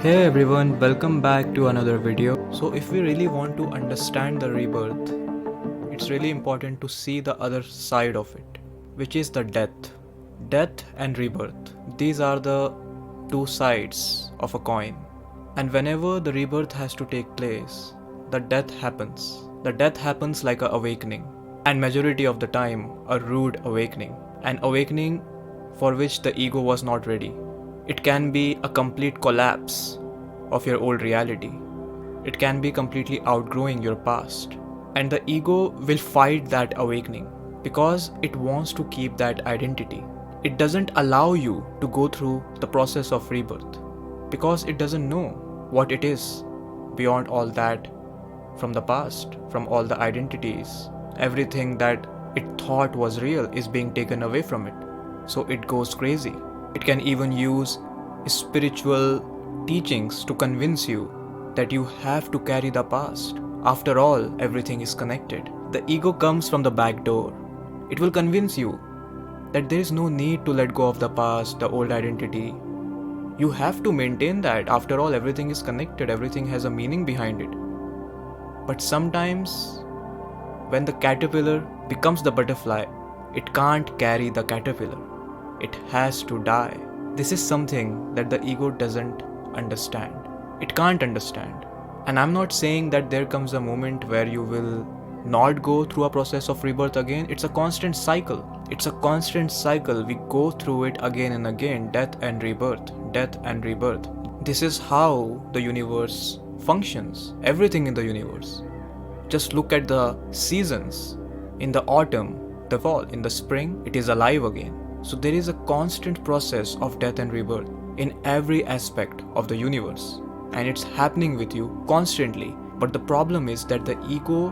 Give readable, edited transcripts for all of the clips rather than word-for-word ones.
Hey everyone, welcome back to another video. So if we really want to understand the rebirth, it's really important to see the other side of it, which is the death. Death and rebirth. These are the two sides of a coin. And whenever the rebirth has to take place, the death happens. The death happens like an awakening. And majority of the time, a rude awakening. An awakening for which the ego was not ready. It can be a complete collapse of your old reality. It can be completely outgrowing your past. And the ego will fight that awakening because it wants to keep that identity. It doesn't allow you to go through the process of rebirth because it doesn't know what it is beyond all that from the past, from all the identities. Everything that it thought was real is being taken away from it. So it goes crazy. It can even use spiritual teachings to convince you that you have to carry the past. After all, everything is connected. The ego comes from the back door. It will convince you that there is no need to let go of the past, the old identity. You have to maintain that. After all, everything is connected, everything has a meaning behind it. But sometimes, when the caterpillar becomes the butterfly, it can't carry the caterpillar. It has to die. This is something that the ego doesn't understand. It can't understand. And I'm not saying that there comes a moment where you will not go through a process of rebirth again. It's a constant cycle. It's a constant cycle. We go through it again and again. Death and rebirth. Death and rebirth. This is how the universe functions. Everything in the universe. Just look at the seasons. In the autumn, the fall, in the spring, it is alive again. So there is a constant process of death and rebirth in every aspect of the universe. And it's happening with you constantly. But the problem is that the ego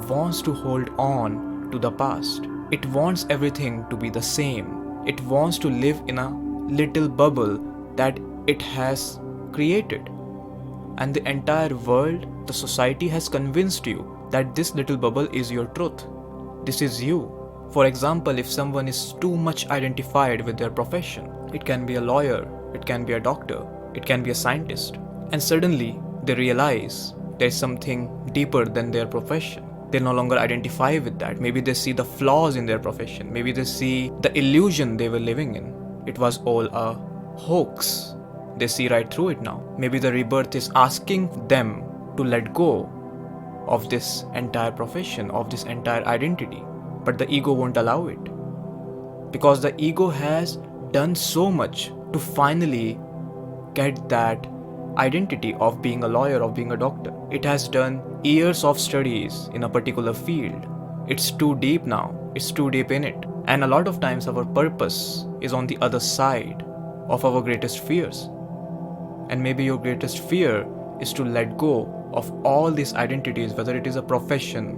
wants to hold on to the past. It wants everything to be the same. It wants to live in a little bubble that it has created. And the entire world, the society has convinced you that this little bubble is your truth. This is you. For example, if someone is too much identified with their profession, it can be a lawyer, it can be a doctor, it can be a scientist, and suddenly they realize there's something deeper than their profession. They no longer identify with that. Maybe they see the flaws in their profession. Maybe they see the illusion they were living in. It was all a hoax. They see right through it now. Maybe the rebirth is asking them to let go of this entire profession, of this entire identity. But the ego won't allow it. Because the ego has done so much to finally get that identity of being a lawyer, of being a doctor. It has done years of studies in a particular field. It's too deep now. It's too deep in it. And a lot of times our purpose is on the other side of our greatest fears. And maybe your greatest fear is to let go of all these identities, whether it is a profession,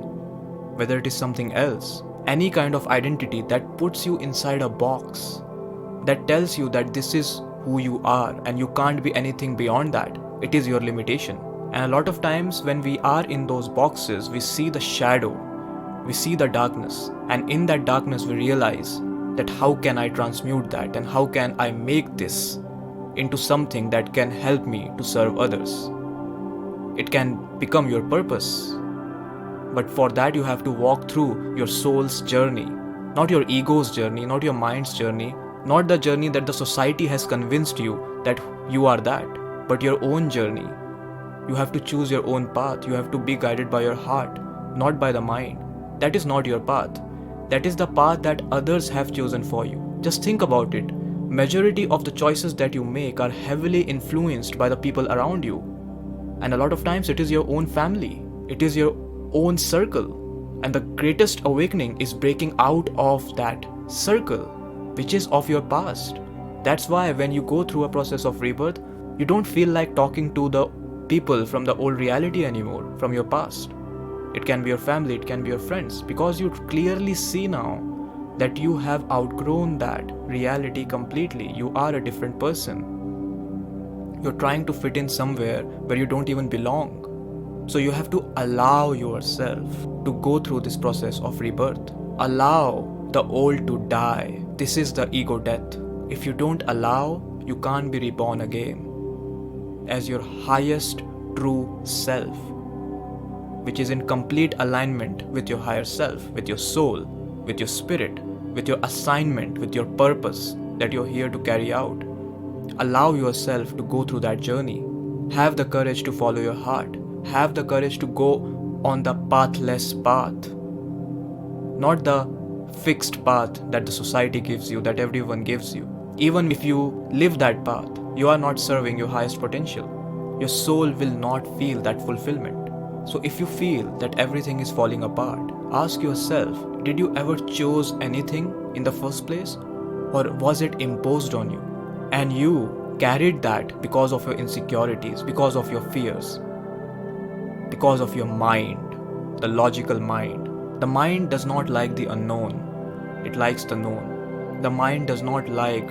whether it is something else. Any kind of identity that puts you inside a box, that tells you that this is who you are and you can't be anything beyond that. It is your limitation. And a lot of times when we are in those boxes, we see the shadow, we see the darkness, and in that darkness we realize that how can I transmute that and how can I make this into something that can help me to serve others. It can become your purpose. But for that you have to walk through your soul's journey, not your ego's journey, not your mind's journey, not the journey that the society has convinced you that you are that, but your own journey. You have to choose your own path. You have to be guided by your heart, not by the mind. That is not your path. That is the path that others have chosen for you. Just think about it. Majority of the choices that you make are heavily influenced by the people around you. And a lot of times it is your own family. It is your own circle. And the greatest awakening is breaking out of that circle, which is of your past. That's why when you go through a process of rebirth, you don't feel like talking to the people from the old reality anymore, from your past. It can be your family, it can be your friends, because you clearly see now that you have outgrown that reality completely. You are a different person. You're trying to fit in somewhere where you don't even belong. So you have to allow yourself to go through this process of rebirth. Allow the old to die. This is the ego death. If you don't allow, you can't be reborn again. as your highest true self, which is in complete alignment with your higher self, with your soul, with your spirit, with your assignment, with your purpose that you're here to carry out. Allow yourself to go through that journey. Have the courage to follow your heart. Have the courage to go on the pathless path, not the fixed path that the society gives you, that everyone gives you. Even if you live that path, you are not serving your highest potential. Your soul will not feel that fulfillment. So if you feel that everything is falling apart, ask yourself, did you ever choose anything in the first place? Or was it imposed on you? And you carried that because of your insecurities, because of your fears, because of your mind, the logical mind. The mind does not like the unknown, it likes the known. The mind does not like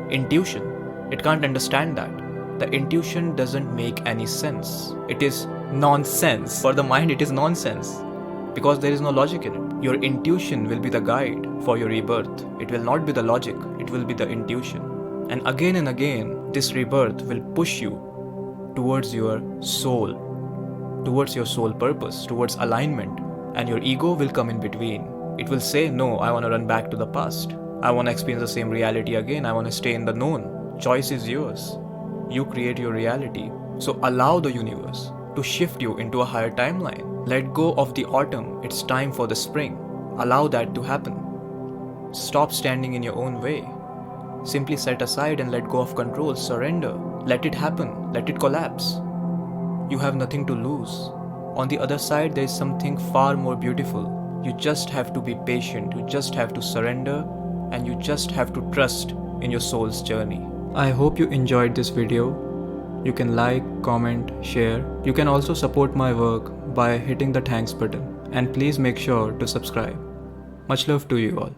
intuition, it can't understand that. The intuition doesn't make any sense. It is nonsense. For the mind, it is nonsense because there is no logic in it. Your intuition will be the guide for your rebirth. It will not be the logic, it will be the intuition. And again, this rebirth will push you towards your soul purpose, towards alignment. And your ego will come in between. It will say, no, I want to run back to the past. I want to experience the same reality again. I want to stay in the known. Choice is yours. You create your reality. So allow the universe to shift you into a higher timeline. Let go of the autumn. It's time for the spring. Allow that to happen. Stop standing in your own way. Simply set aside and let go of control. Surrender. Let it happen. Let it collapse. You have nothing to lose. On the other side, there is something far more beautiful. You just have to be patient. You just have to surrender. And you just have to trust in your soul's journey. I hope you enjoyed this video. You can like, comment, share. You can also support my work by hitting the thanks button. And please make sure to subscribe. Much love to you all.